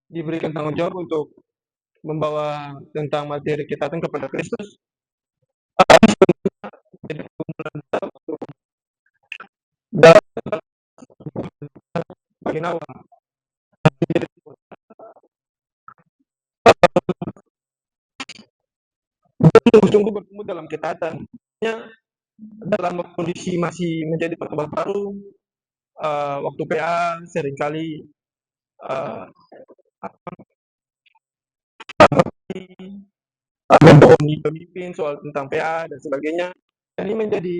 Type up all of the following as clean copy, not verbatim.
diberikan tanggung jawab untuk membawa tentang materi kita kepada Kristus, jadi dalam bagian awal. Jadi, sungguh-sungguh bertumbuh dalam ketaatan. Dalam kondisi masih menjadi pertobatan baru, waktu PA seringkali uh, membohongi pemimpin soal tentang PA dan sebagainya. Dan ini menjadi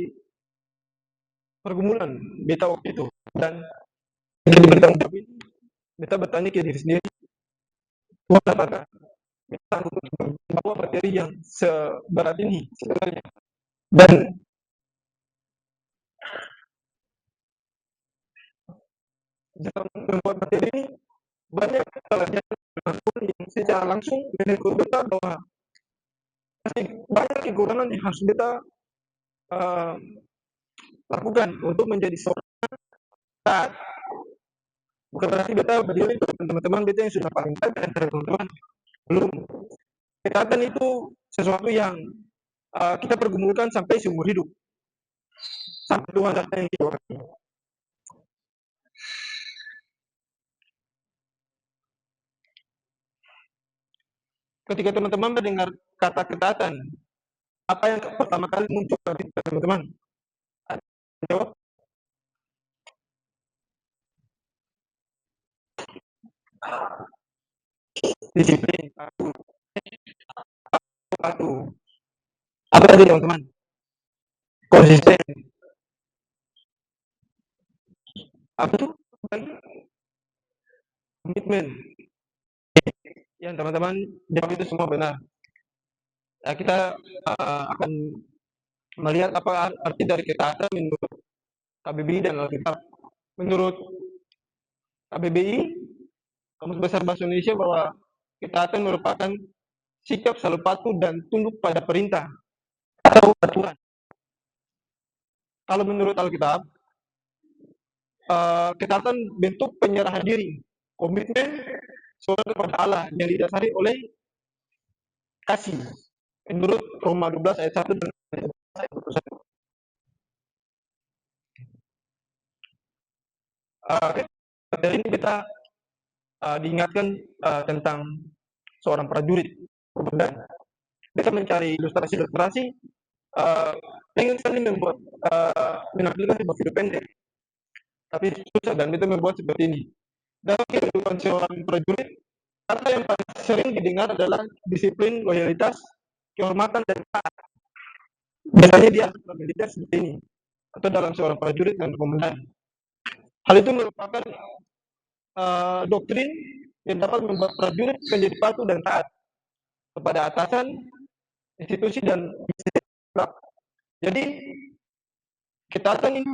pergumulan beta waktu itu. Dan menjadi bertanggung jawab ini, beta bertanya ke diri sendiri, Tuhan, apakah beta sanggup untuk membawa materi yang seberat ini sebenarnya? Dan dalam membuat materi ini banyak pelajaran yang secara langsung menegur beta bahwa masih banyak kekurangan yang harus beta uh, lakukan untuk menjadi seorang taat. Bukan berarti beta berdiri teman-teman beta yang sudah paling taat antara teman-teman. Belum. Ketaatan itu sesuatu yang kita pergumulkan sampai seumur hidup. Sampai Tuhan datang yang kita waktu. Ketika teman-teman mendengar kata ketaatan, apa yang pertama kali muncul dari teman-teman? Jawab. Disiplin. Patuh. Apa tadi teman-teman? Konsisten. Apa tuh? Komitmen. Ya teman-teman, jawab itu semua benar. Kita akan melihat apa arti dari ketaatan menurut KBBI dan Alkitab. Menurut KBBI, Kamus Besar Bahasa Indonesia, bahwa ketaatan merupakan sikap selalu patuh dan tunduk pada perintah atau aturan. Kalau menurut Alkitab, ketaatan bentuk penyerahan diri, komitmen seorang kepada Allah yang didasari oleh kasih. Menurut Roma 12 ayat 1 dan ayat 21. Dari ini kita diingatkan tentang seorang prajurit komandan. Kita mencari ilustrasi pengen sekali membuat menampilkan sebuah video pendek, tapi susah dan kita membuat seperti ini. Dalam kehidupan seorang prajurit, kata yang paling sering didengar adalah disiplin, loyalitas, kehormatan, dan taat. Biasanya dia militer seperti ini, atau dalam seorang prajurit dan komandan. Hal itu merupakan doktrin yang dapat membuat prajurit menjadi patuh dan taat kepada atasan, institusi, dan bisnis. Jadi ketaatan ini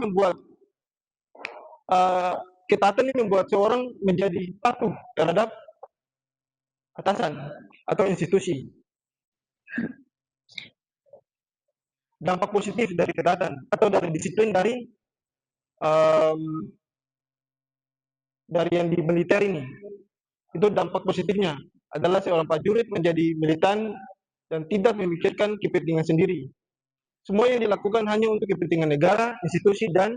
membuat seorang menjadi patuh terhadap atasan atau institusi. Dampak positif dari ketaatan atau dari disiplin dari yang di militer ini, itu dampak positifnya adalah seorang prajurit menjadi militan dan tidak memikirkan kepentingan sendiri. Semua yang dilakukan hanya untuk kepentingan negara, institusi, dan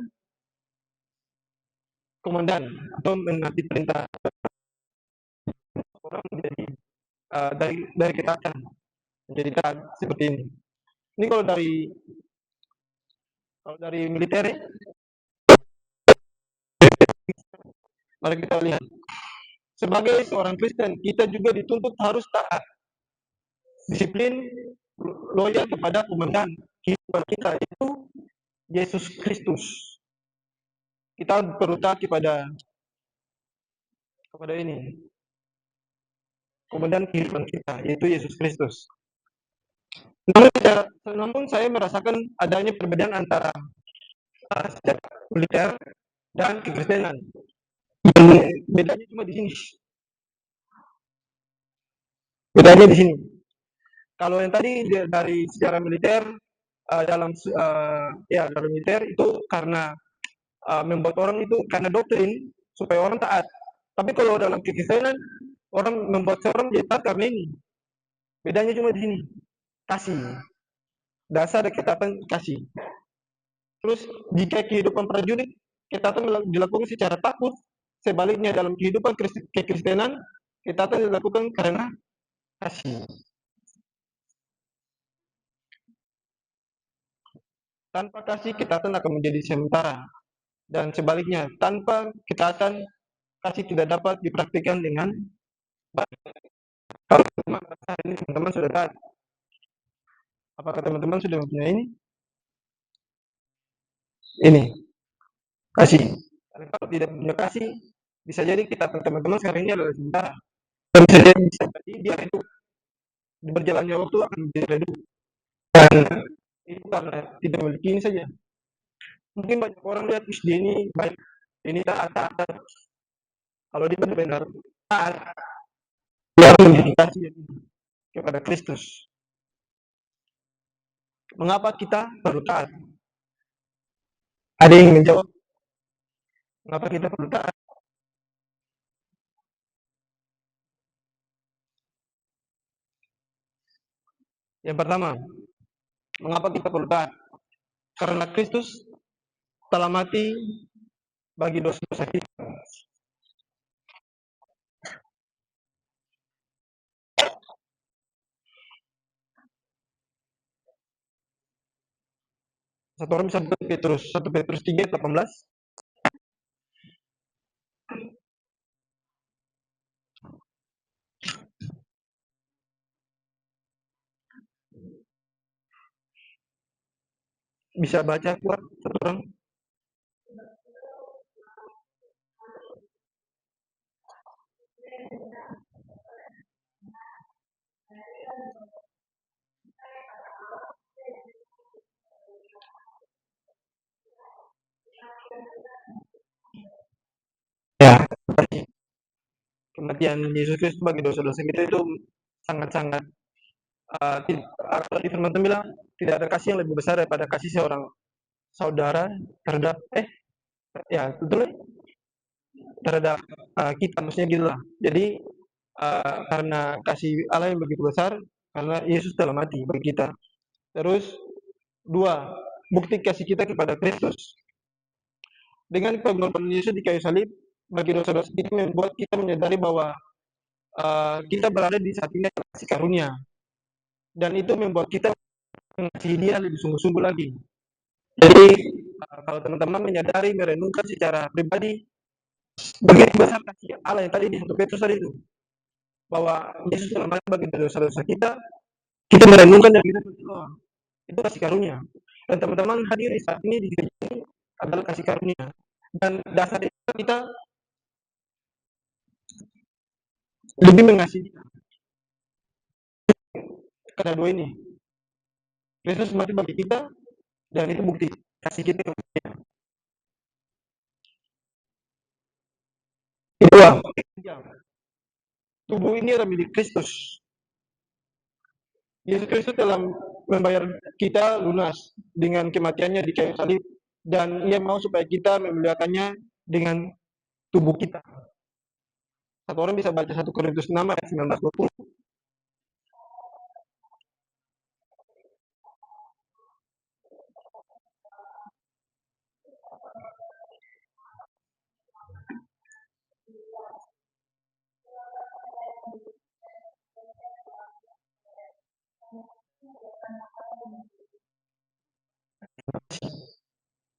komandan atau menaati perintah. Orang menjadi dari ketaatan menjadi taat seperti ini. Ini kalau dari militer, mari kita lihat. Sebagai seorang Kristen, kita juga dituntut harus taat, disiplin, loyal kepada komandan kehidupan kita, itu Yesus Kristus. Kita perlu taat kepada ini, komandan kehidupan kita, yaitu Yesus Kristus. Namun saya merasakan adanya perbedaan antara militer dan kekristenan. Bedanya cuma di sini. Bedanya di sini. Kalau yang tadi dari sejarah militer, dalam militer itu karena membuat orang itu karena doktrin supaya orang taat. Tapi kalau dalam kekristenan, orang membuat seorang jadi taat karena ini. Bedanya cuma di sini, kasih. Dasar ketatan kasih. Terus jika kehidupan prajurit ketatan dilakukan secara takut, sebaliknya dalam kehidupan kekristenan ketatan dilakukan karena kasih. Tanpa kasih ketatan akan menjadi sementara, dan sebaliknya tanpa ketaatan kasih tidak dapat dipraktikkan dengan baik. Kalau teman-teman sudah taat, apakah teman-teman sudah mempunyai ini kasih? Kalau tidak punya kasih, bisa jadi kita teman-teman sekarang ini adalah sementara. Dan bisa jadi dia itu di berjalannya waktu akan menjadi redup. Dan itu karena tidak memiliki ini saja. Mungkin banyak orang lihat dia ini baik, ini taat. Kalau dia benar-benar taat, dia akan memiliki kasih kepada Kristus. Mengapa kita perlu taat? Ada yang menjawab, mengapa kita perlu taat? Yang pertama, mengapa kita perlu taat? Karena Kristus telah mati bagi dosa-dosa kita. 1 Petrus 3:18. Bisa baca kuat satu orang? Ya, kematian Yesus Kristus bagi dosa-dosa kita itu sangat-sangat kalau di firman Tuhan bilang tidak ada kasih yang lebih besar daripada kasih seorang saudara terhadap ya betul terhadap kita, maksudnya gitulah. Jadi karena kasih Allah yang begitu besar, karena Yesus telah mati bagi kita. Terus dua, bukti kasih kita kepada Kristus. Dengan pengorbanan Yesus di kayu salib bagi dosa-dosa kita membuat kita menyadari bahwa kita berada di saat ini kasih karunia, dan itu membuat kita mengasihi dia lebih sungguh-sungguh lagi. Jadi kalau teman-teman menyadari, merenungkan secara pribadi begitu besar kasih Allah yang tadi di 1 Petrus tadi itu, bahwa Yesus telah mati bagi dosa-dosa kita, kita merenungkan dan kita berdoa, itu kasih karunia. Dan teman-teman hadir di saat ini di gereja ini adalah kasih karunia. Dan dasar kita lebih mengasihi karena dua ini. Kristus mati bagi kita, dan itu bukti kasih kita kepada dia. Kedua, tubuh ini adalah milik Kristus. Yesus Kristus telah membayar kita lunas dengan kematiannya di kayu salib, dan ia mau supaya kita memuliakannya dengan tubuh kita. Satu orang bisa baca 1 Korintus 6 ayat 19-20.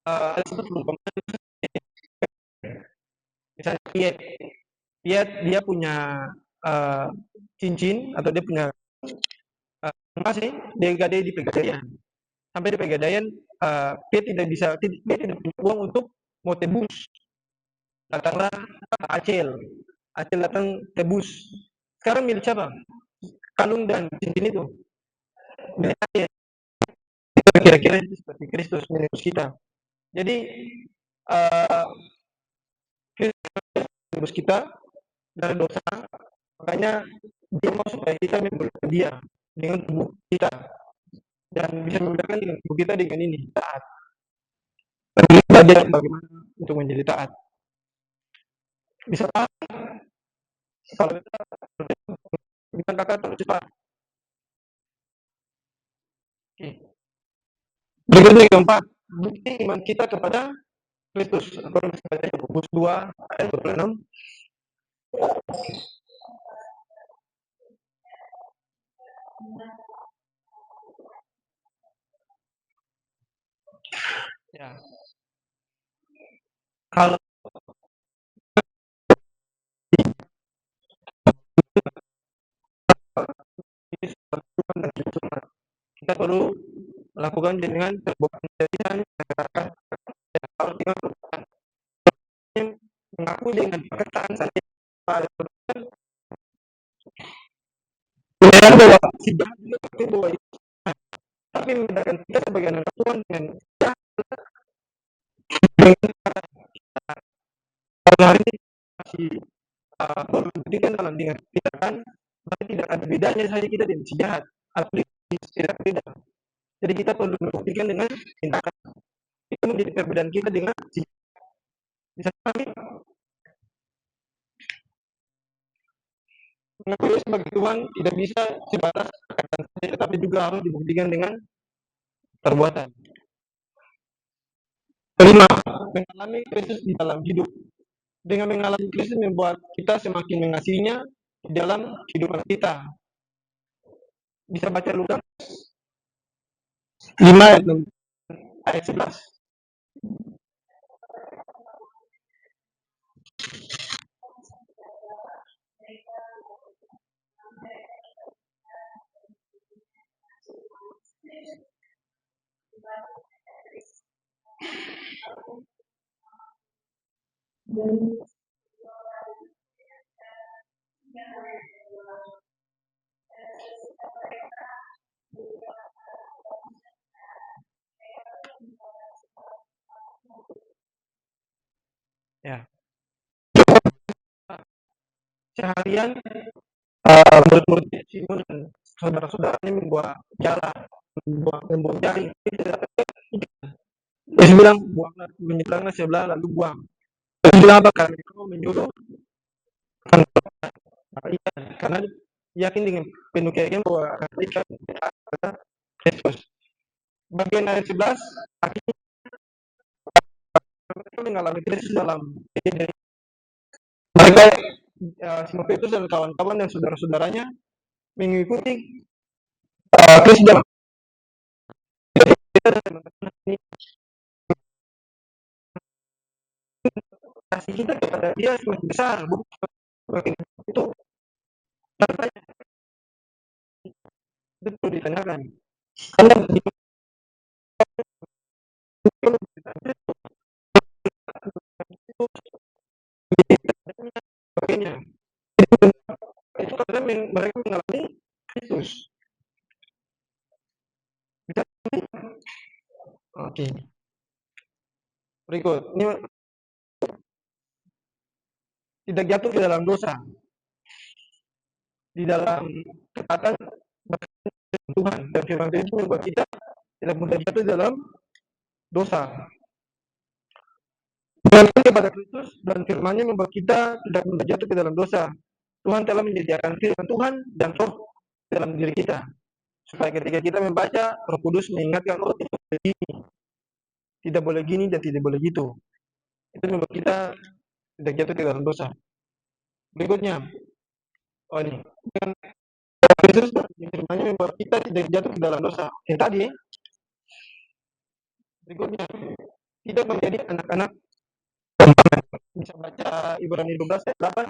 Ada satu perumpamaan, misalnya Piet dia punya cincin, atau dia punya emas nih, dia gade di Pegadaian. Sampai di Pegadaian, Piet dia tidak punya uang untuk mau tebus. Datanglah Acel. Acel datang tebus. Sekarang milik siapa? Kalung dan cincin itu milik Acel. Kira-kira itu seperti Kristus menebus kita. Jadi Kristus menebus kita dari dosa, makanya dia mau supaya kita memuliakan dia dengan tubuh kita, dan bisa membedakan dengan tubuh kita dengan ini taat. Belajar bagaimana untuk menjadi taat. Bisa paham kalau kita Kakak terlalu cepat. Oke. Berikutnya yang keempat, bukti iman kita kepada Kristus. Kalau bisa baca Yakobus 2 ayat 26. Ya. Kalau kita perlu melakukan dengan perbuatan jadian kalau dengan mengaku dengan perkataan saja bahwa si jahat juga itu bahwa tapi membedakan kita sebagai anak Tuhan dengan karena hari ini masih membuktikan dalam dengan kita kan berarti tidak ada bedanya saja kita dengan si jahat atau tidak beda. Jadi kita perlu membuktikan dengan tindakan. Itu menjadi perbedaan kita dengan si bisa kami mengakui sebagai Tuhan tidak bisa sebatas kata saja, tetapi juga harus dibuktikan dengan perbuatan. Kelima, mengalami Kristus di dalam hidup. Dengan mengalami Kristus membuat kita semakin mengasihinya di dalam kehidupan kita. Bisa baca Lukas 5 ayat 11. Ya. Seharian murid-murid Simon dan saudara-saudaranya membuat jala, membuat jaring. Yesus bilang, buanglah, menyeberanglah sebelah lalu buang. Yesus bilang apa? Karena kau menyuruh ikan. Karena yakin dengan penuh keyakinan bahwa ikan adalah Kristus. Bagian ayat 11, akhirnya mereka mengalami Kristus dalam diri mereka. Simon Petrus dan kawan-kawan dan saudara-saudaranya mengikuti Kristus dalam kita dan teman-teman ini. Kasih kita kepada dia semakin besar, bukan itu tanya, itu perlu ditanyakan. Karena sebagainya. Itu karena mereka mengalami Kristus. Oke. Berikut, ini tidak jatuh ke dalam dosa. Di dalam ketaatan Tuhan dan firman Tuhan itu membuat kita tidak mudah jatuh dalam dosa. Dengan kepada Kristus dan firman-Nya membuat kita tidak mudah jatuh ke dalam dosa. Tuhan telah menyediakan firman Tuhan dan roh dalam diri kita. Supaya ketika kita membaca, Roh Kudus mengingatkan, oh tidak boleh gini dan tidak boleh gitu. Itu membuat kita tidak jatuh ke dalam dosa. Berikutnya, oh ini, dengan Kristus dan firman-Nya membuat kita tidak jatuh ke dalam dosa. Yang tadi, berikutnya, tidak menjadi anak-anak. Bisa baca Ibrani 12 ayat 8.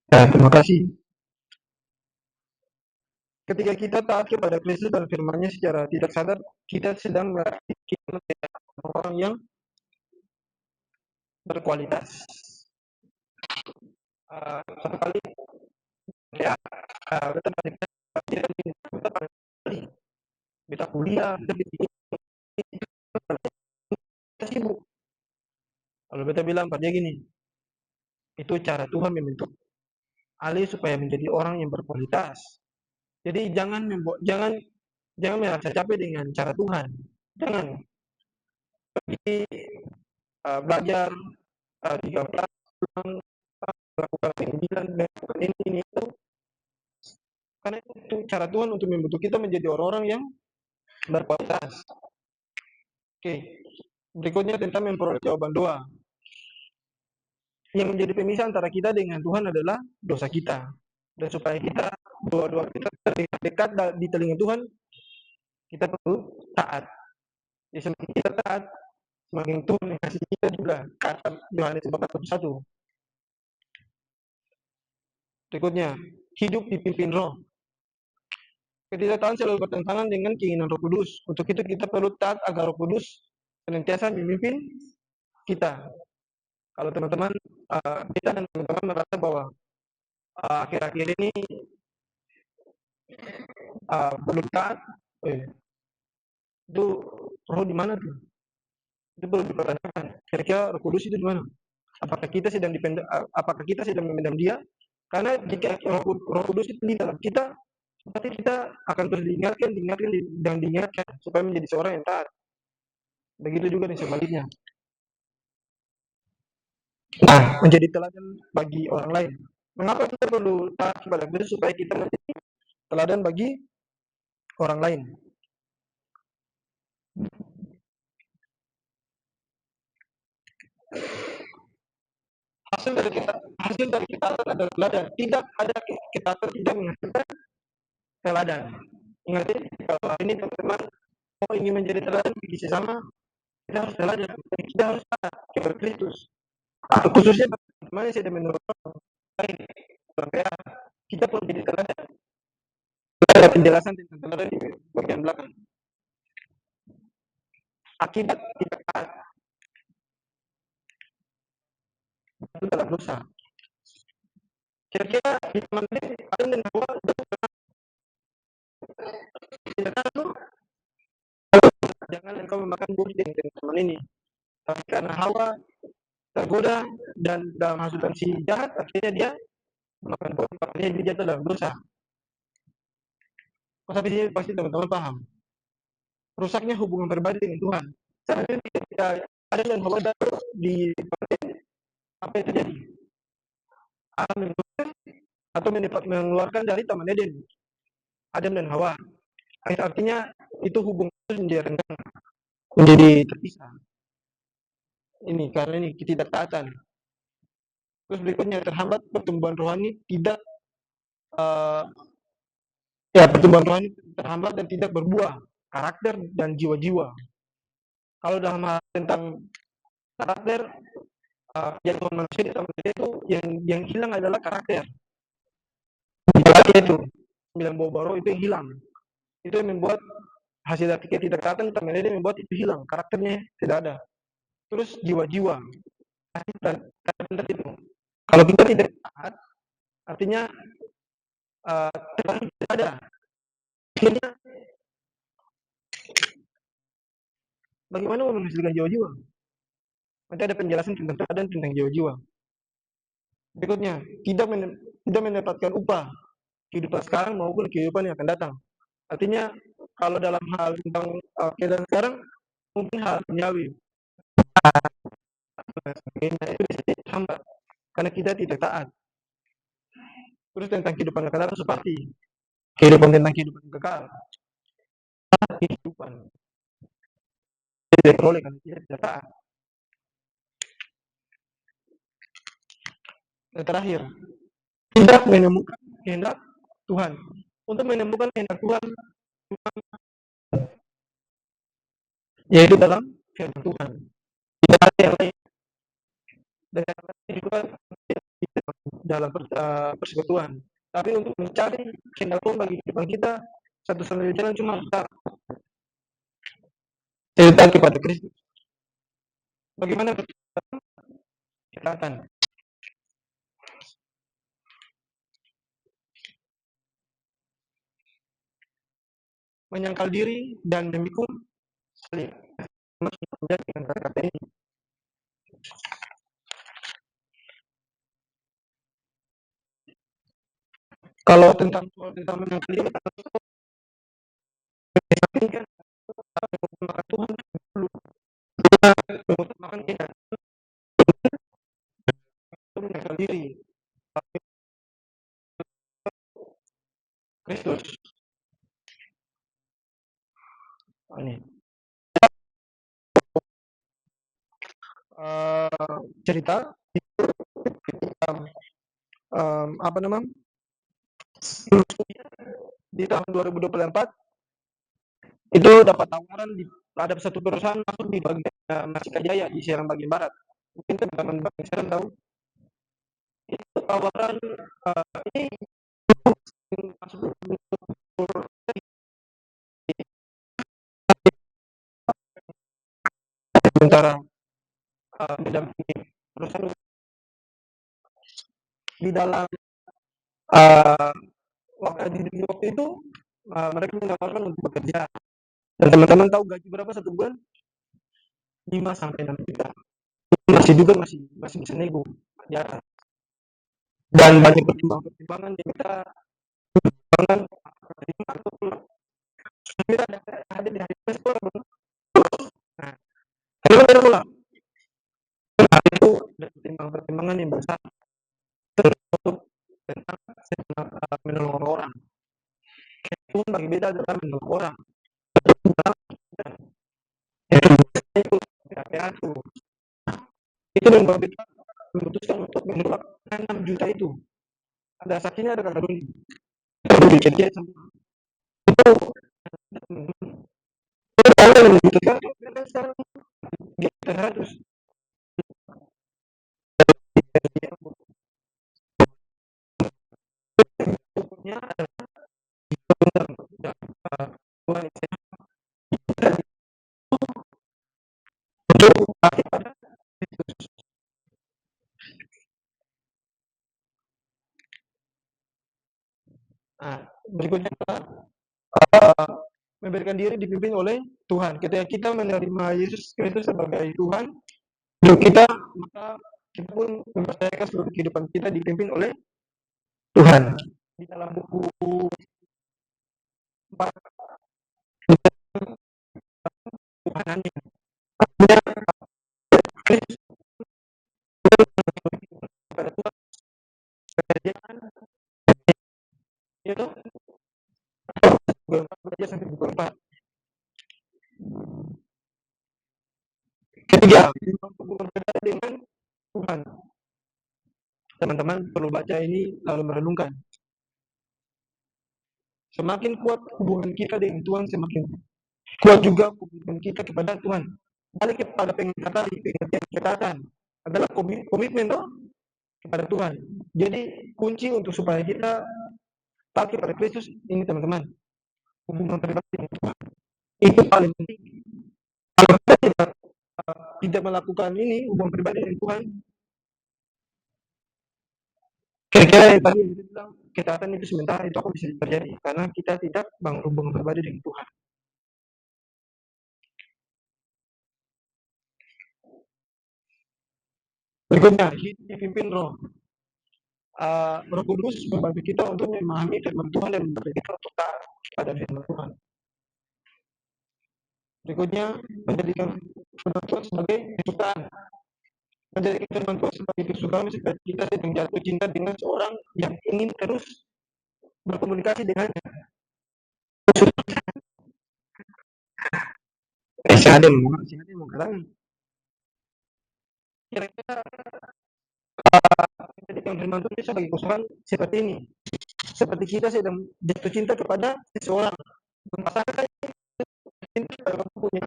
Ya, terima kasih. Ketika kita taat kepada Kristus dan firman-Nya secara tidak sadar, kita sedang melatih orang yang berkualitas. Satu kali ya, kita kuliah, kita sibuk. Kalau kita bilang pada gini, Itu cara Tuhan membentuk Ali supaya menjadi orang yang berkualitas. Jadi jangan merasa capek dengan cara Tuhan. Jangan pergi belajar 13 melakukan penginjilan, melakukan ini itu, karena itu cara Tuhan untuk membentuk kita menjadi orang-orang yang berkualitas. Oke, berikutnya tentang memperoleh jawaban doa. Yang menjadi pemisah antara kita dengan Tuhan adalah dosa kita. Dan supaya kita doa-doa kita dekat di telinga Tuhan, kita perlu taat. Jadi semakin kita taat, semakin Tuhan mengasihi kita juga. Kata Yohanes 4:1. Berikutnya, hidup dipimpin Roh. Ketidaktaatan selalu bertentangan dengan keinginan Roh Kudus. Untuk itu kita perlu taat agar Roh Kudus senantiasa memimpin kita. Kalau teman-teman kita dan teman-teman merasa bahwa akhir-akhir ini perlu taat, itu Roh di mana tuh? Itu perlu dipertanyakan. Kira-kira Roh Kudus itu di mana? Apakah kita sedang memendam dia? Karena jika Roh Kudus itu di dalam kita, berarti kita akan terus diingatkan dan diingatkan supaya menjadi seorang yang taat. Begitu juga di sebaliknya. Nah, menjadi teladan bagi orang lain. Mengapa kita perlu taat kepada Kristus supaya kita menjadi teladan bagi orang lain? Hasil dari ketaatan adalah teladan. Tidak ada ketaatan tidak menghasilkan teladan. Ingat ya, kalau hari ini teman-teman mau ingin menjadi teladan bagi sesama, kita harus teladan. Kita harus taat kepada Kristus. Atau khususnya teman-teman yang sedang menurut lain, kita perlu menjadi teladan. Ada penjelasan tentang teladan di bagian belakang. Akibat tidak taat itu dalam dosa. Kira-kira di teman Adam dan Hawa tidak tahu, jangan engkau memakan buah dengan teman ini. Tapi karena Hawa tergoda dan dalam hasutan si jahat, akhirnya dia memakan buah, akhirnya dia jatuh dalam dosa. Sampai sini pasti teman-teman paham. Rusaknya hubungan pribadi dengan Tuhan. Seandainya ketika Adam dan Hawa jatuh di apa yang terjadi? Adam mengeluarkan atau mengeluarkan dari Taman Eden. Adam dan Hawa. Artinya itu hubungan menjadi renggang, menjadi terpisah. Ini karena ini ketidaktaatan. Terus berikutnya terhambat pertumbuhan rohani tidak pertumbuhan rohani terhambat dan tidak berbuah karakter dan jiwa-jiwa. Kalau dalam hal tentang karakter, jatuhan manusia di Taman Eden itu yang hilang adalah karakter. Itu 9 buah baro itu yang hilang. Itu yang membuat hasil dari ketidaktaatan Taman Eden membuat itu hilang, karakternya tidak ada. Terus jiwa-jiwa, karakter itu. Kalau kita tidak taat, artinya tidak ada. Akhirnya bagaimana menghasilkan jiwa-jiwa? Nanti ada penjelasan tentang teladan tentang jiwa-jiwa. Berikutnya, tidak mendapatkan upah kehidupan sekarang maupun kehidupan yang akan datang. Artinya kalau dalam hal tentang kehidupan sekarang mungkin hal duniawi, itu hambat karena kita tidak taat. Terus tentang kehidupan yang akan datang seperti tentang kehidupan kekal, kehidupan tidak boleh karena kita tidak taat. Dan terakhir, tidak menemukan kehendak Tuhan. Untuk menemukan kehendak Tuhan, yaitu dalam firman Tuhan. Tidak ada yang lain. Dan yang juga dalam persekutuan. Tapi untuk mencari kehendak Tuhan bagi kehidupan kita, satu-satunya jalan cuma kita kepada Kristus. Bagaimana ketaatan? Menyangkal diri dan memikul salib. Menjadi kata-kata ini. Kalau tentang menyangkal ini kan makan Tuhan dulu makan kita menyangkal diri Kristus ini cerita apa namanya di tahun 2024 itu dapat tawaran ada satu perusahaan masuk di bagian Masika Jaya di Serang bagian barat. Mungkin teman-teman bagian Serang tahu itu tawaran ini masuk sementara mendampingi perusahaan di dalam uh, waktu itu mereka menawarkan untuk bekerja dan teman-teman tahu gaji berapa satu bulan 5 sampai 6 juta masih juga masih bisa nego ya dan banyak pertimbangan yang kita pertimbangan kita ada di hari sekolah belum nah itu kan pula itu ada pertimbangan yang besar tertutup tentang menolong orang itu bagi beda adalah menolong orang itu itu itu membuat kita memutuskan untuk menolak 6 juta itu ada saksinya ada kakak dulu itu dicek itu kalau yang membutuhkan sekarang di atas 100 nya nah, berikutnya uh, memberikan diri dipimpin oleh Tuhan. Ketika kita menerima Yesus Kristus sebagai Tuhan, hidup kita maka kita pun mempercayakan seluruh kehidupan kita dipimpin oleh Tuhan. Di dalam buku 4 Tuhan Kristus kepada Tuhan kerajaan itu belajar sampai buku 4. Ketiga, berbeda dengan Tuhan. Teman-teman perlu baca ini lalu merenungkan. Semakin kuat hubungan kita dengan Tuhan, semakin kuat juga hubungan kita kepada Tuhan. Balik kepada pengertian pengertian adalah komitmen kepada Tuhan. Jadi kunci untuk supaya kita taat kepada Kristus ini teman-teman, hubungan pribadi dengan Tuhan. Itu paling penting. Kalau kita tidak melakukan ini hubungan pribadi dengan Tuhan, kira-kira yang tadi kita bilang ketaatan itu sementara itu akan bisa terjadi karena kita tidak bangun hubungan pribadi dengan Tuhan. Berikutnya, dipimpin roh. Roh Kudus membantu kita untuk memahami firman Tuhan dan membantu kita untuk taat pada firman Tuhan. Berikutnya, menjadikan firman Tuhan sebagai kesukaan. Menjadikan firman Tuhan sebagai kesukaan seperti kita sedang jatuh cinta dengan seorang yang ingin terus berkomunikasi dengannya. Saya ada mau bilang, kira-kira menjadikan firman Tuhan sebagai kesukaan seperti ini. Seperti kita sedang jatuh cinta kepada seseorang. Merasakan cinta kalau punya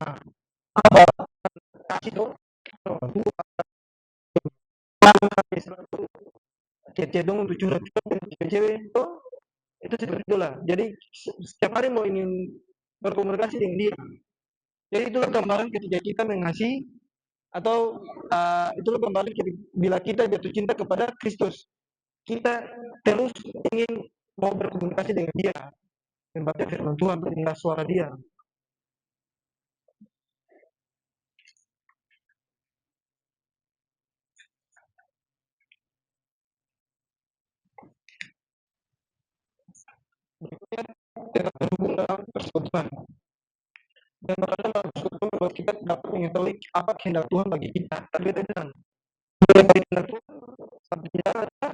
apa kasih dong. Chat-chat dong untuk curhat-curhat dengan cewek itu seperti itulah. Jadi setiap hari mau ingin berkomunikasi dengan dia. Jadi itu gambaran ketika kita mengasihi atau itulah gambaran bila kita jatuh cinta kepada Kristus. Kita terus ingin mau berkomunikasi dengan dia, membaca firman Tuhan, mendengar suara dia. berikutnya tetap terhubung dalam persekutuan. Dan berada dalam persekutuan membuat kita dapat mengetahui apa kehendak Tuhan bagi kita. Tadi kita bilang, kehendak Tuhan sepertinya ada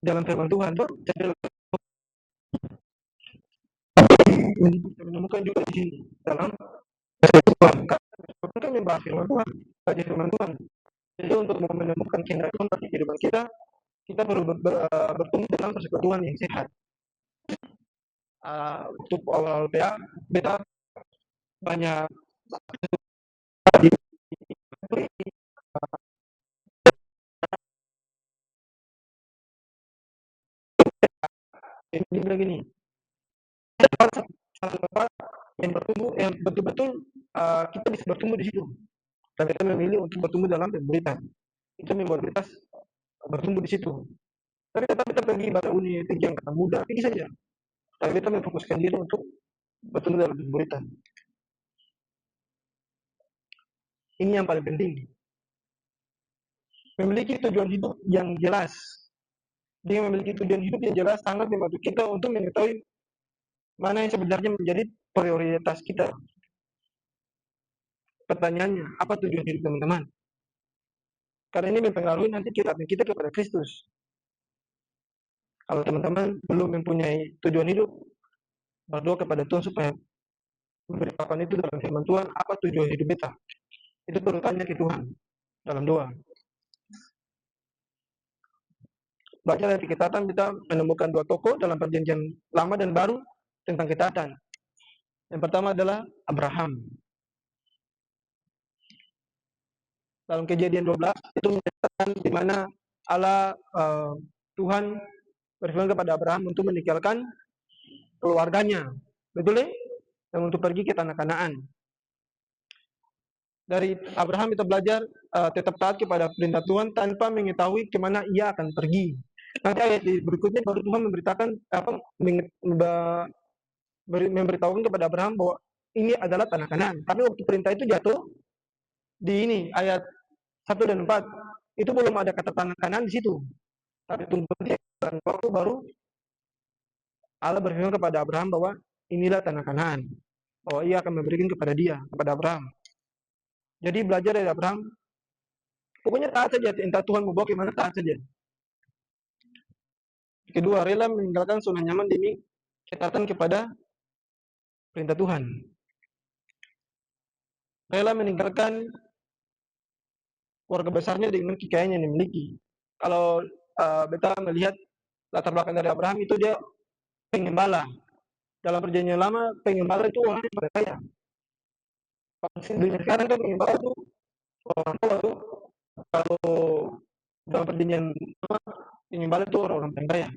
dalam firman Tuhan. Jadi kita menemukan juga di sini dalam persekutuan. Persekutuan kan membahas firman Tuhan, belajar firman Tuhan. Jadi untuk menemukan kehendak Tuhan bagi kehidupan kita, kita perlu bertemu dalam persekutuan yang sehat. Untuk awal PA, beta banyak ini bilang gini, satu tempat yang bertumbuh, yang betul-betul kita bisa bertumbuh di situ. Dan kita memilih untuk bertumbuh dalam pemberitaan. Itu membuat kita bertumbuh di situ. Tapi tetap kita pergi pada uni, pergi angkatan muda, pergi saja. Tapi kita memfokuskan diri untuk bertumbuh dalam pemberitaan. Ini yang paling penting. Memiliki tujuan hidup yang jelas. Dia memiliki tujuan hidup yang jelas sangat membantu kita untuk mengetahui mana yang sebenarnya menjadi prioritas kita. Pertanyaannya, apa tujuan hidup teman-teman? Karena ini mempengaruhi nanti kita kepada Kristus. Kalau teman-teman belum mempunyai tujuan hidup, berdoa kepada Tuhan supaya memberitakan itu dalam firman Tuhan, apa tujuan hidup kita. Itu perlu tanya ke Tuhan dalam doa. Baca dari ketaatan, kita menemukan dua tokoh dalam perjanjian lama dan baru tentang ketaatan. Yang pertama adalah Abraham. Dalam Kejadian 12 itu menyatakan di mana Allah Tuhan berfirman kepada Abraham untuk meninggalkan keluarganya, betul ya? Dan untuk pergi ke tanah Kanaan. Dari Abraham kita belajar tetap taat kepada perintah Tuhan tanpa mengetahui kemana ia akan pergi. Nanti ayat berikutnya baru Tuhan memberitakan memberitahukan kepada Abraham bahwa ini adalah tanah Kanaan. Tapi waktu perintah itu jatuh di ini ayat 1 dan 4 itu belum ada kata tanah Kanaan di situ. Tapi tunggu waktu baru Allah berfirman kepada Abraham bahwa inilah tanah Kanaan. Bahwa ia akan memberikan kepada dia, kepada Abraham. Jadi belajar dari Abraham, pokoknya taat saja, entah Tuhan mau bawa kemana, taat saja. Kedua, rela meninggalkan zona nyaman demi ketaatan kepada perintah Tuhan. Rela meninggalkan keluarga besarnya dengan kekayaan yang dimiliki. Kalau beta melihat latar belakang dari Abraham itu dia pengembala. Dalam perjanjian lama, pengembala itu orang yang pada kaya. Dunia sekarang kan pengembala itu orang tua tuh. Kalau dalam perjanjian lama, pengembala itu orang-orang yang kaya.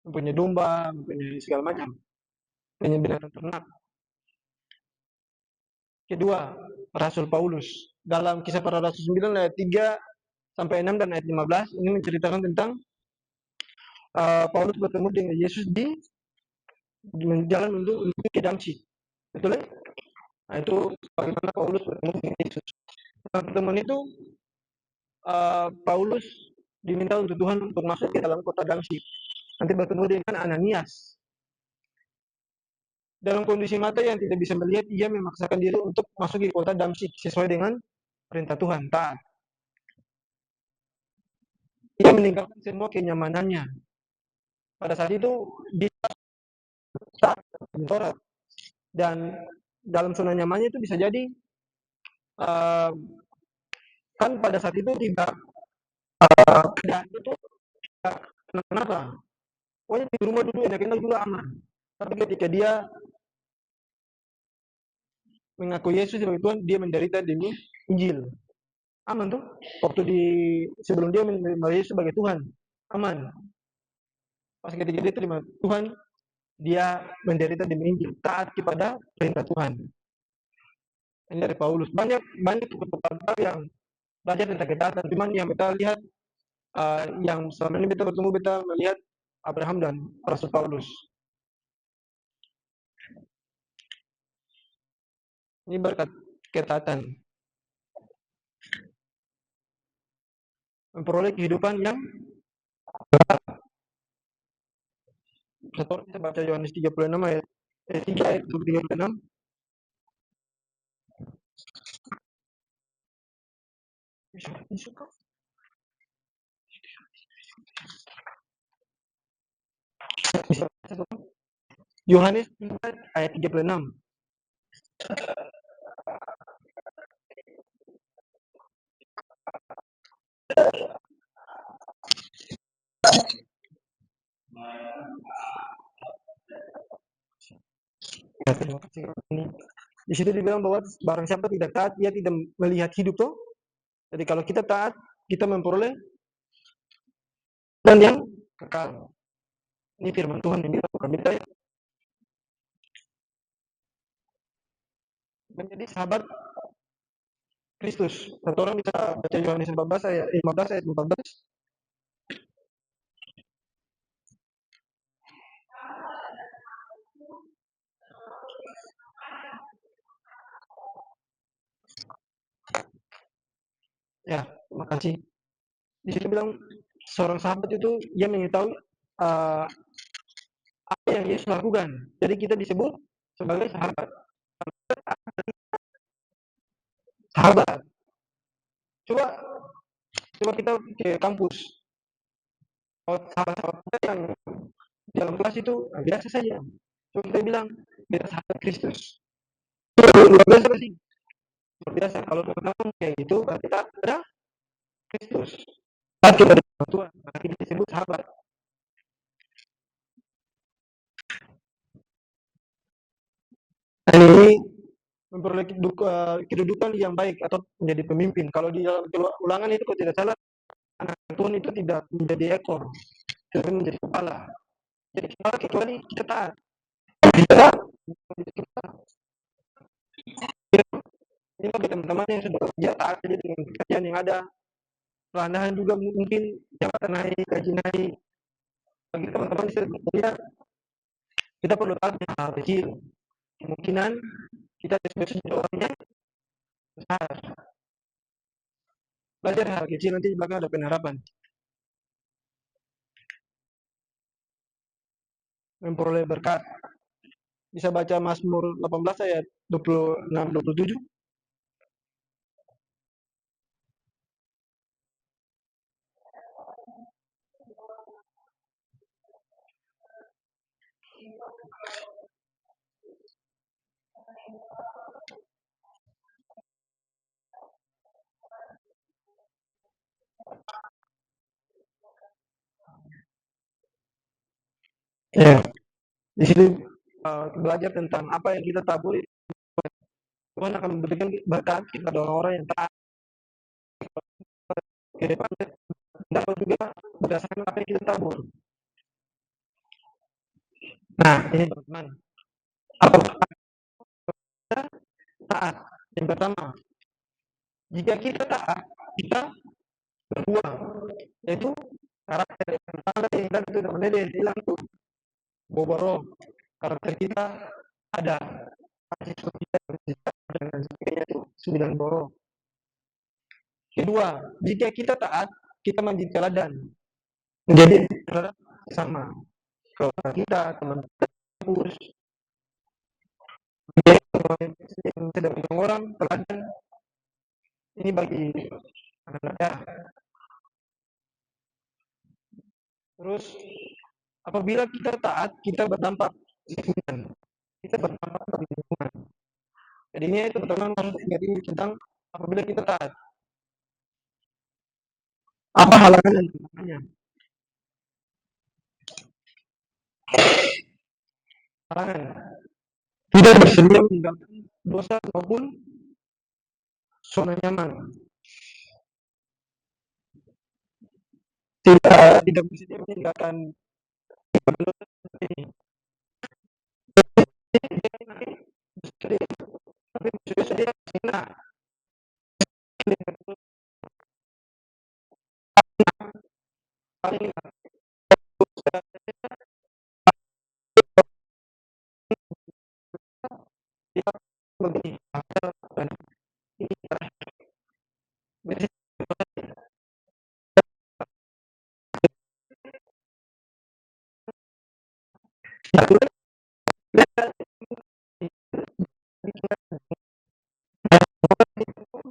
Mempunyai domba, mempunyai segala macam. Mempunyai binatang ternak. Kedua, Rasul Paulus. Dalam Kisah Para Rasul 9 ayat 3 sampai 6 dan ayat 15 ini menceritakan tentang Paulus bertemu dengan Yesus di jalan menuju ke Damsyik. Betul ya? Nah, itu bagaimana Paulus bertemu dengan Yesus. Dalam pertemuan itu Paulus diminta untuk Tuhan untuk masuk ke dalam kota Damsyik. Nanti bertemu dengan Ananias. Dalam kondisi mata yang tidak bisa melihat, ia memaksakan diri untuk masuk ke kota Damsyik sesuai dengan perintah Tuhan, taat. Ia meninggalkan semua kenyamanannya. Pada saat itu dia taat Taurat. Dan dalam zona nyamannya itu bisa jadi kan pada saat itu tidak keadaan itu tidak kenapa. Pokoknya di rumah dulu enak-enak juga aman. Tapi ketika dia mengaku Yesus sebagai Tuhan, dia menderita demi Injil. Aman tuh. Waktu sebelum dia menerima Yesus sebagai Tuhan, aman. Pas ketika dia terima Tuhan, dia menderita demi Injil, taat kepada perintah Tuhan. Ini dari Paulus. Banyak tokoh yang belajar tentang ketaatan. Cuman yang kita lihat, yang selama ini kita bertemu, kita melihat Abraham dan Rasul Paulus. Ini berkat ketaatan. Memperoleh kehidupan yang Satu orang kita baca Yohanes 36 ayat 3 ayat 36. Yohanes 4 ayat 36. Ya, terima kasih. Di situ dibilang bahwa barang siapa tidak taat, ia tidak melihat hidup toh. Jadi kalau kita taat, kita memperoleh dan yang kekal. Ini firman Tuhan yang kita bukan kita ya. Menjadi sahabat Kristus. Satu orang bisa baca Yohanes 14 ayat 15 ayat 14. Ya, terima kasih. Di situ bilang seorang sahabat itu ia mengetahui uh, apa yang Yesus lakukan. Jadi kita disebut sebagai sahabat. Sahabat. Coba coba kita ke kampus. Kalau sahabat-sahabat kita yang dalam kelas itu biasa saja. Coba kita bilang kita sahabat Kristus. Luar biasa sih. Luar biasa. Kalau teman-teman kayak gitu berarti kita ada Kristus. Kita dari Tuhan. Maka kita disebut sahabat. Nah, ini memperoleh kedudukan yang baik atau menjadi pemimpin. Kalau di dalam ulangan itu kalau tidak salah, anak Tuhan itu tidak menjadi ekor, tetapi menjadi kepala. Jadi kepala kecuali kita taat. Kita ini bagi teman-teman yang sudah kerja taat saja dengan pekerjaan yang ada. Perlahan juga mungkin jabatan naik, gaji naik. Bagi teman-teman yang sudah bekerja, kita perlu taat dengan hal kecil. Kemungkinan kita disebut orangnya besar. Belajar hal kecil nanti di belakang ada pengharapan. Memperoleh berkat. Bisa baca Mazmur 18 ayat 26 27. Ya, di situ belajar tentang apa yang kita taburi. Tuhan akan memberikan berkat kepada orang-orang yang taat ke depan, dapat juga berdasarkan apa yang kita tabur. Nah, ini teman-teman. Apa kita taat? Yang pertama, jika kita taat, kita berbuah, yaitu karakter yang pertama yang tadi sudah menjadi hilang tuh, boboro. Karakter kita ada kasih sosial dan sebagainya itu 9 boro. Kedua, jika kita taat, kita menjadi teladan. Menjadi teladan sama. Keluarga kita, teman kampus, yang sedang orang teladan. Ini bagi anak-anak ya. Terus apabila kita taat, kita berdampak lingkungan. Kita berdampak bagi lingkungan. Jadi ini itu teman-teman harus ingat ini tentang apabila kita taat. Apa halangan dan tantangannya? Halangan. Tidak bersedia meninggalkan dosa maupun zona nyaman. Tidak bersedia meninggalkan dosa ini. Tapi bersedia karena paling dia begini. Satu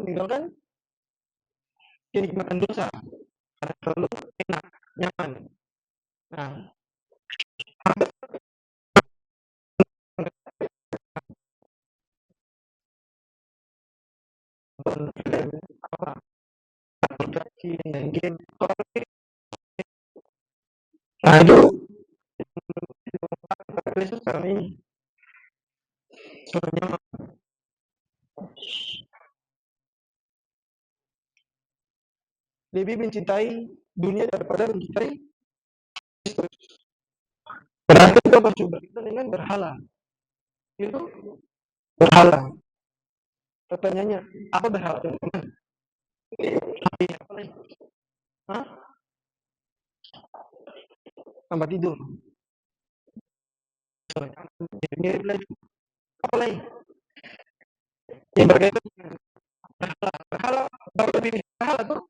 meninggalkan kenikmatan dosa karena terlalu enak, nyaman. Nah, apa dan game. Nah itu sekarang ini sebenarnya lebih mencintai dunia daripada mencintai Kristus. Padahal kita berjumpa kita dengan berhala. Itu berhala. Pertanyaannya, apa berhala teman-teman? Apa lagi? Hah? Tempat tidur. Mirip lagi. Apa lagi? Yang berkaitan dengan berhala, lebih berhala tuh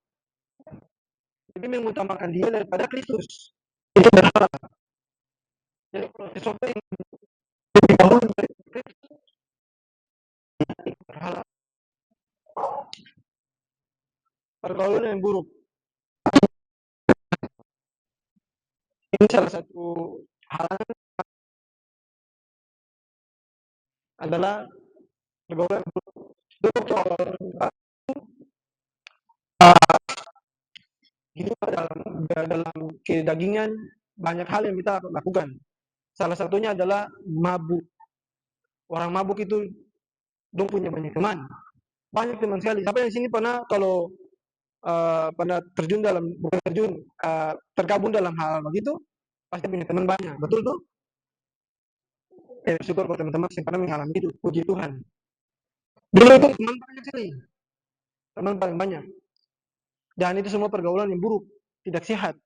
lebih mengutamakan dia daripada Kristus. Itu berhala. Jadi kalau sesuatu yang lebih dahulu dari Kristus, berhala. Pergaulan yang buruk. Ini salah satu hal adalah pergaulan buruk. Hidup dalam kedagingan, banyak hal yang kita lakukan. Salah satunya adalah mabuk. Orang mabuk itu dong punya banyak teman. Banyak teman sekali. Siapa yang sini pernah kalau pernah terjun dalam bukan terjun tergabung dalam hal begitu pasti punya teman banyak. Betul tuh? Syukur kalau teman-teman yang pernah mengalami itu. Puji Tuhan. Dulu itu teman banyak sekali. Teman paling banyak. Dan itu semua pergaulan yang buruk, tidak sehat.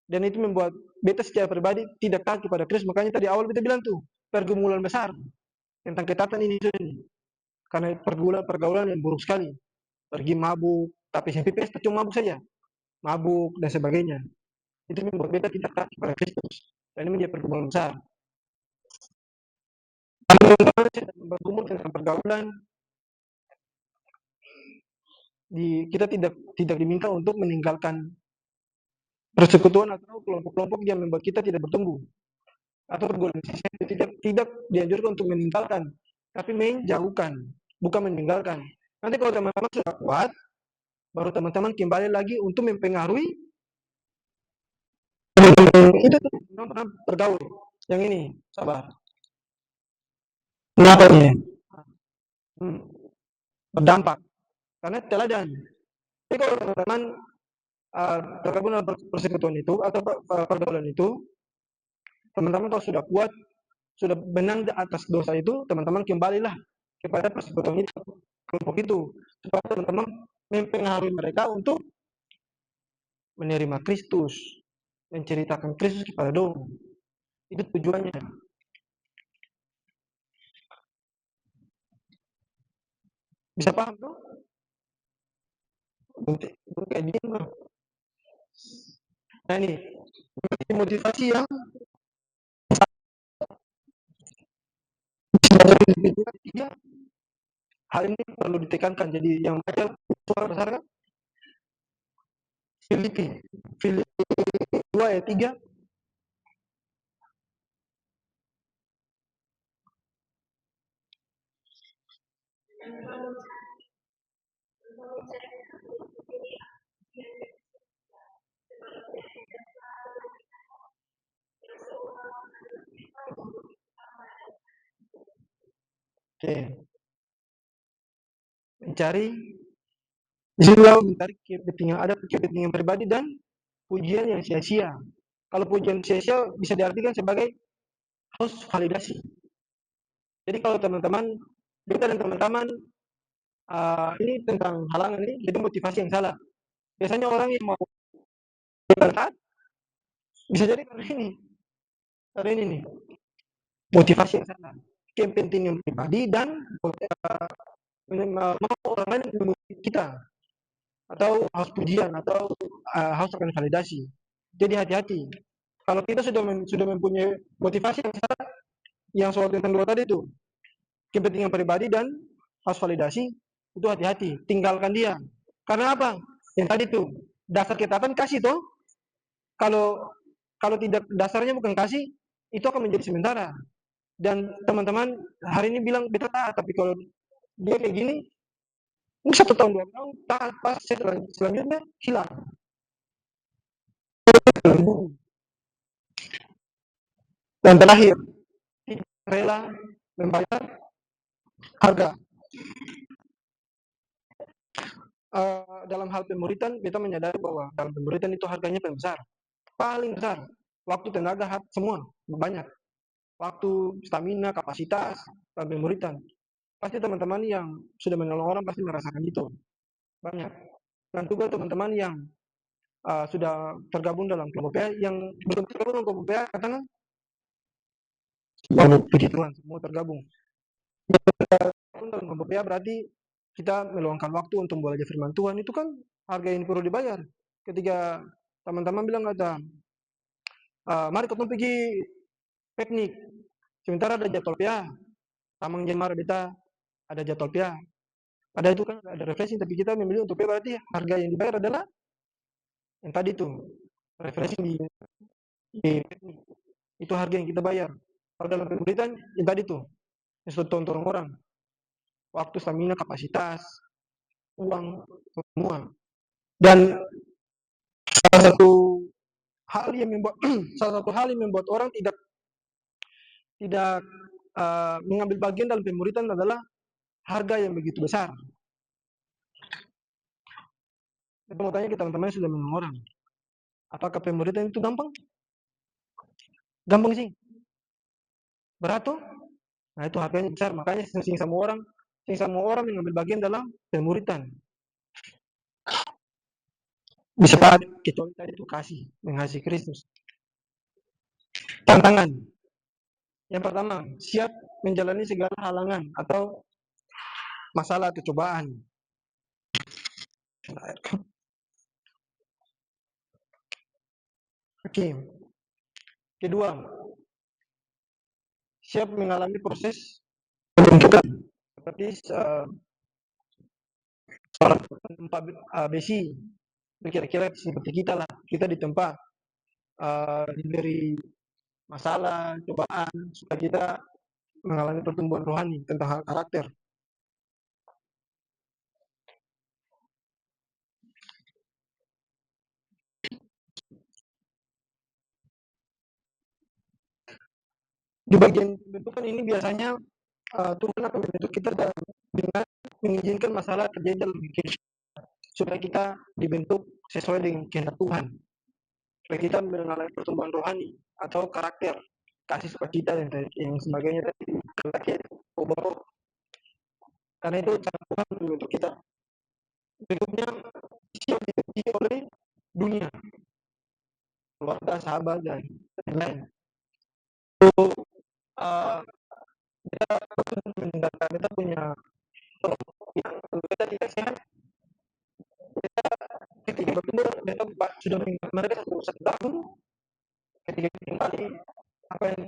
Dan itu membuat beta secara pribadi tidak taat kepada Kristus. Makanya tadi awal beta bilang tuh, pergumulan besar tentang ketatan ini. Karena pergaulan yang buruk sekali. Pergi mabuk, tapi sampai pesta cuma mabuk saja. Mabuk dan sebagainya. Itu membuat beta tidak taat kepada Kristus. Dan ini menjadi pergumulan besar. Bergumul tentang pergaulan, kita tidak diminta untuk meninggalkan persekutuan atau kelompok-kelompok yang membuat kita tidak bertumbuh. Atau pergaulan tidak dianjurkan untuk meninggalkan, tapi menjauhkan, bukan meninggalkan. Nanti kalau teman-teman sudah kuat, baru teman-teman kembali lagi untuk mempengaruhi itu teman-teman bergaul. Yang ini, sabar. Kenapa ini? Berdampak. Karena teladan. Jadi kalau teman-teman tergabung dalam persekutuan itu atau pergaulan itu, teman-teman kalau sudah kuat, sudah menang di atas dosa itu, teman-teman kembalilah kepada persekutuan itu, kelompok itu, supaya teman-teman mempengaruhi mereka untuk menerima Kristus, menceritakan Kristus kepada dong. Itu tujuannya. Bisa paham tuh? Untuk kayak gini, nah ini motivasi yang tiga hal ini perlu ditekankan. Jadi yang baca suara besar kan? Filipi 2 ayat 3. Oke. Mencari di sini mencari kepentingan, ada kepentingan pribadi dan pujian yang sia-sia. Kalau pujian sia-sia bisa diartikan sebagai haus validasi. Jadi kalau teman-teman, kita dan teman-teman ini tentang halangan ini, itu motivasi yang salah. Biasanya orang yang mau bertaat bisa jadi karena ini nih, motivasi yang salah. Kepentingan pribadi dan mau orang lain memuji kita atau haus pujian atau haus akan validasi. Jadi hati-hati. Kalau kita sudah mempunyai motivasi yang soal tentang dua tadi itu, kepentingan pribadi dan harus validasi, itu hati-hati, tinggalkan dia. Karena apa? Yang tadi tuh, dasar ketaatan kasih toh. Kalau kalau tidak dasarnya bukan kasih, itu akan menjadi sementara. Dan teman-teman hari ini bilang beta taat, tapi kalau dia kayak gini, ini 1 tahun 2 tahun taat, pas selanjutnya hilang. Dan terakhir, tidak rela membayar harga. Dalam hal pemuritan, kita menyadari bahwa dalam pemuritan itu harganya paling besar. Paling besar. Waktu, tenaga, semua banyak. Waktu, stamina, kapasitas, dalam pemuritan. Pasti teman-teman yang sudah menolong orang pasti merasakan itu. Banyak. Dan juga teman-teman yang sudah tergabung dalam kelompok PA, yang belum tergabung dalam kelompok PA, katakan, oh, puji Tuhan, semua tergabung. Dalam kelompok PA berarti kita meluangkan waktu untuk belajar firman Tuhan, itu kan harga yang perlu dibayar. Ketika teman-teman bilang kata, mari kita pergi piknik, sementara ada jadwal PA, tamang jemar beta ada jadwal PA. Ada itu kan ada refreshing, tapi kita memilih untuk PA, berarti harga yang dibayar adalah yang tadi tuh, refreshing di piknik. Itu harga yang kita bayar. Kalau dalam pemberitaan, yang tadi tuh, yang sudah tonton orang, waktu, stamina, kapasitas, uang, semua. Dan salah satu hal yang membuat salah satu hal yang membuat orang tidak tidak mengambil bagian dalam pemuritan adalah harga yang begitu besar. Saya mau tanya ke teman-teman yang sudah menolong orang, apakah pemuritan itu gampang? Gampang sih, berat tuh. Nah itu harganya besar, makanya sing semua orang mengambil bagian dalam pemuritan. Bisa pada kecuali tadi itu kasih, mengasihi Kristus. Tantangan. Yang pertama, siap menjalani segala halangan atau masalah atau cobaan. Oke. Kedua, siap mengalami proses pembentukan seperti seorang tempat besi, kira-kira seperti kita lah, kita di tempat diberi masalah, cobaan, supaya kita mengalami pertumbuhan rohani tentang hal karakter. Di bagian pembentukan ini biasanya Tuhan akan membentuk kita dengan mengizinkan masalah terjadi dalam hidup supaya kita dibentuk sesuai dengan kehendak Tuhan. Supaya kita mengalami pertumbuhan rohani atau karakter, kasih sukacita yang sebagainya tadi, karena itu cara Tuhan membentuk kita. Bentuknya siap dibenci oleh dunia, keluarga, sahabat, dan lain-lain. So, uh, kita punya yang kita tidak sehat, ketika bertumbuh kita sudah mengingat mereka 1 tahun, ketika kembali apa yang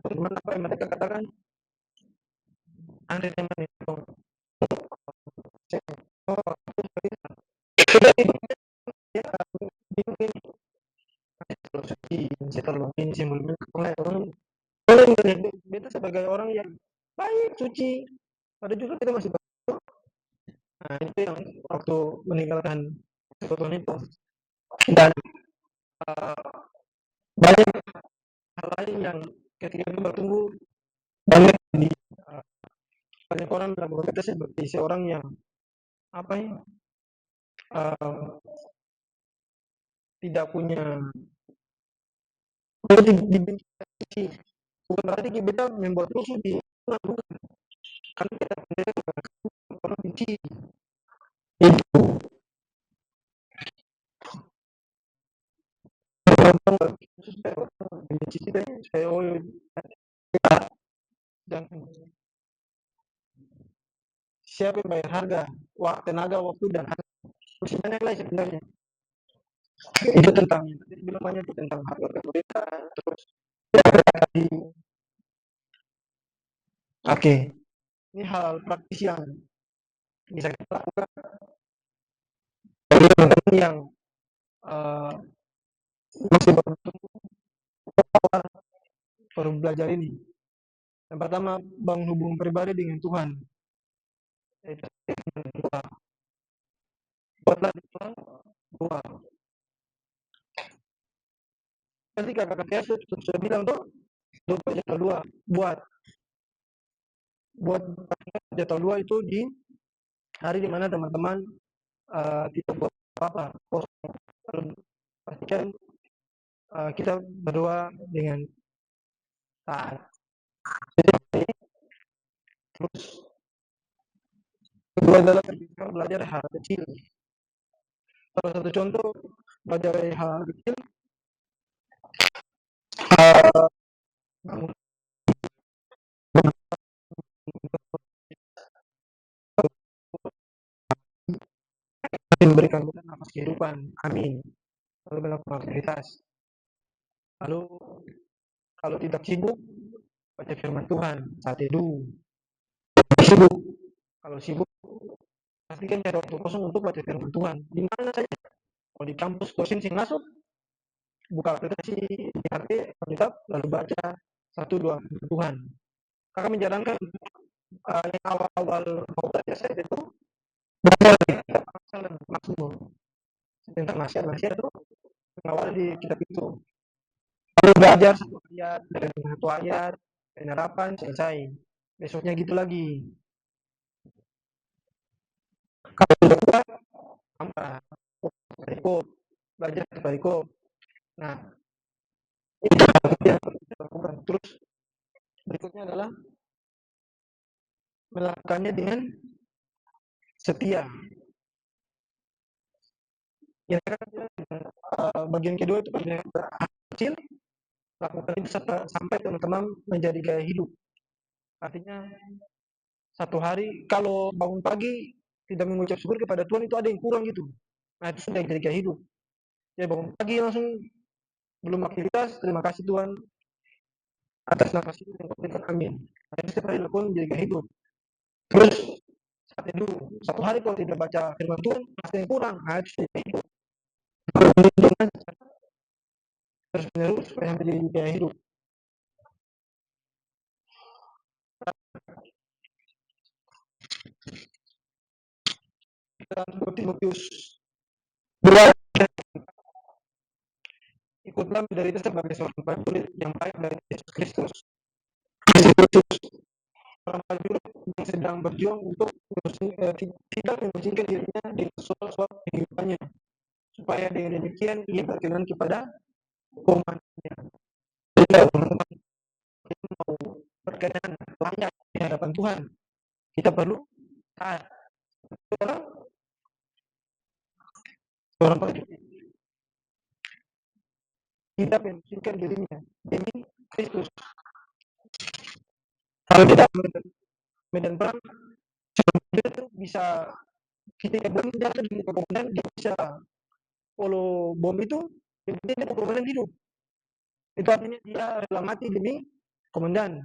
teman apa yang mereka katakan, Andre teman itu saya terlalu ini sebelumnya orang beta sebagai orang yang baik, suci, ada juga kita masih. Nah itu yang waktu meninggalkan kebutuhan itu. Dan banyak hal lain yang ketika itu bertumbuh, banyak di banyak orang bilang bahwa kita seperti seorang yang apa ya, uh, tidak punya dibenci, bukan berarti kita membuat rusuh di karena kita orang benci itu benci kita saya dan siapa yang bayar harga, tenaga, waktu, dan harga masih banyak lah sebenarnya. Itu tentang namanya itu tentang hak kepribadian, terus di oke, ini hal praktis yang bisa kita lakukan bagi teman-teman yang uh, masih baru belajar ini. Yang pertama, bangun hubungan pribadi dengan Tuhan. Yaitu doa. Buatlah Tuhan doa. Tadi kakak Yesus sudah bilang tuh, doa jadwal dua. Buat jadwal dua itu di hari dimana teman-teman tidak buat apa-apa. Pastikan kita berdoa dengan taat. Terus kedua adalah belajar hal kecil. Salah satu contoh belajar hal kecil, uh, memberikan kita nafas kehidupan. Amin. Lalu melakukan aktivitas. Lalu kalau tidak sibuk, baca firman Tuhan saat teduh. Sibuk. Kalau sibuk, pastikan cari waktu kosong untuk baca firman Tuhan. Di mana saja. Kalau di kampus dosen sing masuk, buka aplikasi di HP, kitab, lalu baca satu dua firman Tuhan. Kakak menjalankan yang awal-awal mau belajar saya itu baca pasal dan maksimum tentang nasihat itu mengawal di kitab itu. Lalu belajar satu ayat dari satu ayat, penerapan selesai. Besoknya gitu lagi. Kalau sudah tambah perikop, belajar perikop. Nah, itu yang kita lakukan. Terus berikutnya adalah melakukannya dengan setia. Ya, bagian kedua itu bagian kecil, lakukan itu sampai teman-teman menjadi gaya hidup. Artinya satu hari kalau bangun pagi tidak mengucap syukur kepada Tuhan itu ada yang kurang gitu. Nah itu sudah jadi gaya hidup. Ya bangun pagi langsung belum aktivitas, terima kasih Tuhan atas nafas hidup yang kau berikan, amin. Nah, itu setiap hari lakukan menjadi gaya hidup. Terus saat itu satu hari kalau tidak baca firman Tuhan pasti yang kurang. Nah itu sudah gaya hidup. Terus menerus supaya menjadi gaya hidup. Dalam Timotius 2, ikutlah menderita sebagai seorang prajurit yang baik dari Yesus Kristus. Seorang prajurit yang sedang berjuang untuk tidak memusingkan dirinya di soal-soal kehidupannya, supaya dengan demikian ia berkenan kepada komandannya. Kita mau berkenan layak di hadapan Tuhan, kita perlu taat. Seorang prajurit tidak memusingkan dirinya demi Kristus. Kalau kita medan perang, itu bisa kita bom jatuh di muka komandan, dia bisa follow bom itu, yang penting dia komandan hidup. Itu artinya dia rela mati demi komandan.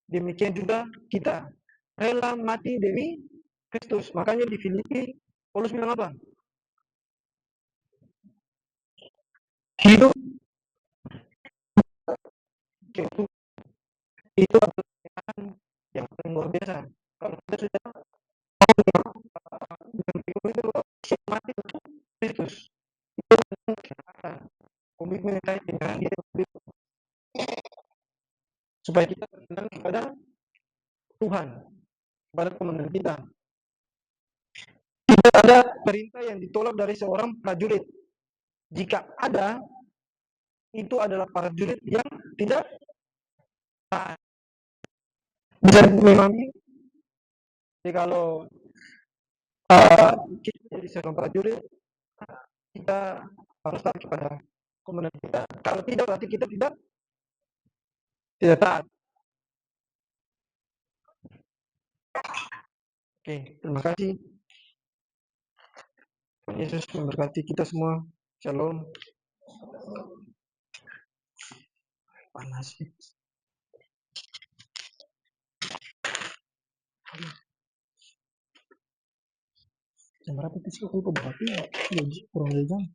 Demikian juga kita rela mati demi Kristus. Makanya di Filipi Paulus bilang apa? Hidup itu adalah yang paling luar biasa. Kalau kita sudah siap mati untuk Kristus, itu komitmen kita dengan dia supaya kita berkenan kepada Tuhan, kepada komandan kita. Tidak ada perintah yang ditolak dari seorang prajurit. Jika ada, itu adalah prajurit yang tidak taat. Bisa memahami? Jadi kalau kita jadi seorang prajurit, kita harus taat kepada komandan kita. Kalau tidak, berarti kita tidak taat. Oke, terima kasih. Yesus memberkati kita semua. Shalom, panas sih. Jam berapa sih? Aku lupa berapa ya? Kurang 2 jam.